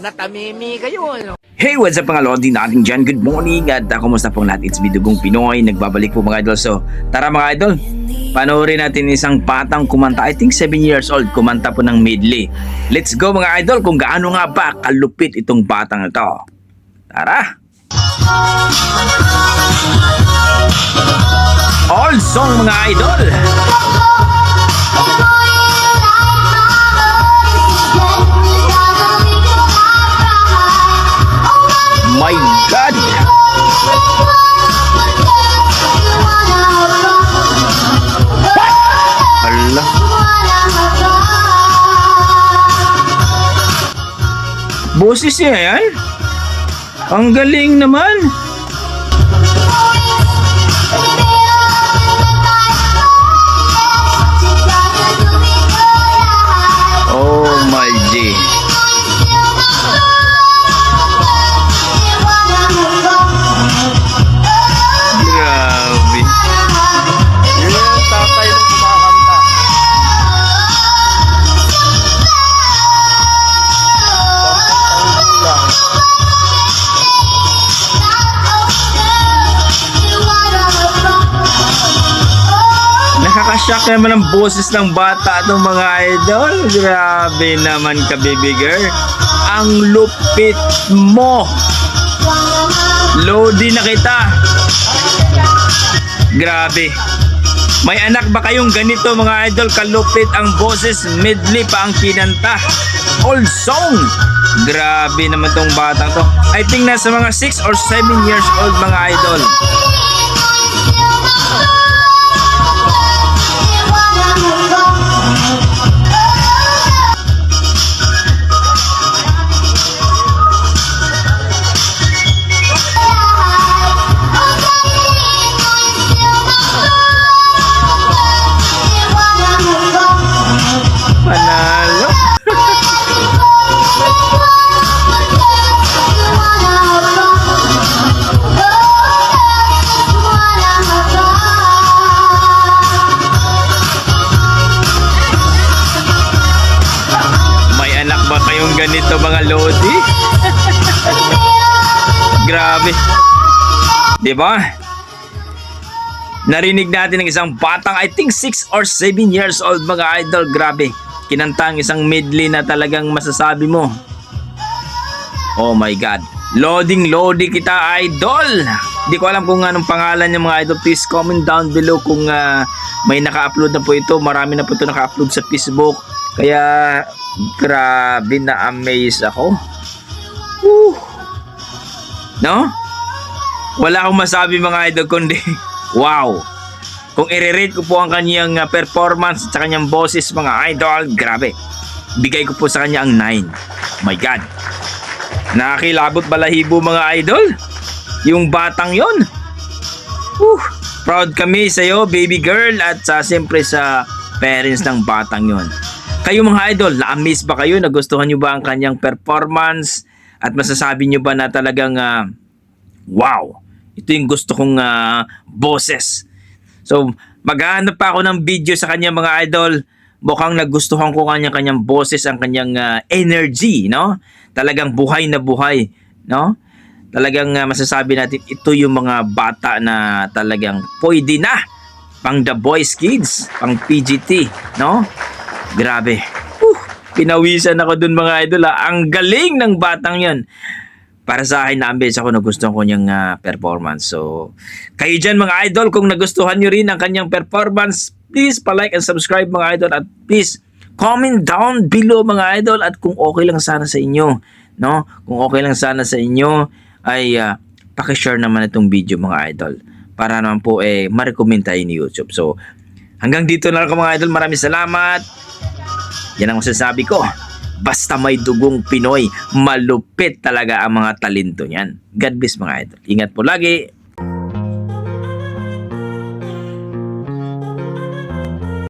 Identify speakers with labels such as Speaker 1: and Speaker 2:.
Speaker 1: natamimi kayo, ano?
Speaker 2: Hey, what's up mga lodi natin dyan? Good morning at kumusta pong lahat? It's me, Dugong Pinoy. Nagbabalik po mga idol. So, tara mga idol, panoorin natin isang batang kumanta. I think 7 years old, kumanta po ng medley. Let's go mga idol kung gaano nga ba kalupit itong batang ito. Tara! All song mga idol! My God! Hala! Boses niya yan? Ang galing naman! Oh my G! Grabe!
Speaker 3: Yun yung tatay nung kumakanta. Lang.
Speaker 2: Nakakashock naman ang boses ng bata itong mga idol. Grabe naman ka, baby girl. Ang lupit mo. Lodi na kita. Grabe. May anak ba kayong ganito mga idol? Kalupit ang boses, medley pa ang kinanta. Old song. Grabe naman tong batang to. I think nasa mga 6 or 7 years old mga idol. Panalo. May anak ba kayong ganito mga lodi? Grabe. Di ba? Narinig natin ng isang batang I think 6 or 7 years old mga idol. Grabe. Kinanta ang isang medley na talagang masasabi mo. Oh my God. Loading kita idol. Di ko alam kung anong pangalan niya mga idol. Please comment down below kung may naka-upload na po ito. Marami na po ito naka-upload sa Facebook. Kaya grabe na amaze ako. Woo. No? Wala akong masabi mga idol kundi wow. Kung i-rate ko po ang kanyang performance at sa kanyang boses mga idol, grabe. Bigay ko po sa kanya ang 9. My God. Nakakilabot balahibo mga idol. Yung batang yon. Proud kami sa iyo, baby girl, at siyempre sa parents ng batang yon. Kayo mga idol, na-amaze ba kayo? Nagustuhan nyo ba ang kanyang performance? At masasabi nyo ba na talagang wow, ito yung gusto kong boses. So, maghahanap pa ako ng video sa kanya mga idol. Mukhang nagustuhan ko kanyang boses, ang kanyang energy, no? Talagang buhay na buhay, no? Talagang masasabi natin ito yung mga bata na talagang pwede na pang The Boys Kids, pang PGT, no? Grabe. Pinawisan ako dun mga idol. Ang galing ng batang yon. Para sa akin, na-amaze ako, nagustuhan ko niyang performance. So, kayo dyan mga idol, kung nagustuhan nyo rin ang kanyang performance, please pa-like and subscribe mga idol. At please, comment down below mga idol. At kung okay lang sana sa inyo, no? Kung okay lang sana sa inyo, ay pakishare naman itong video mga idol. Para naman po ma-recommend tayo ni YouTube. So, hanggang dito na lang mga idol. Maraming salamat. Yan ang masasabi ko. Basta may dugong Pinoy, malupit talaga ang mga talento niyan. God bless mga idol. Ingat po lagi.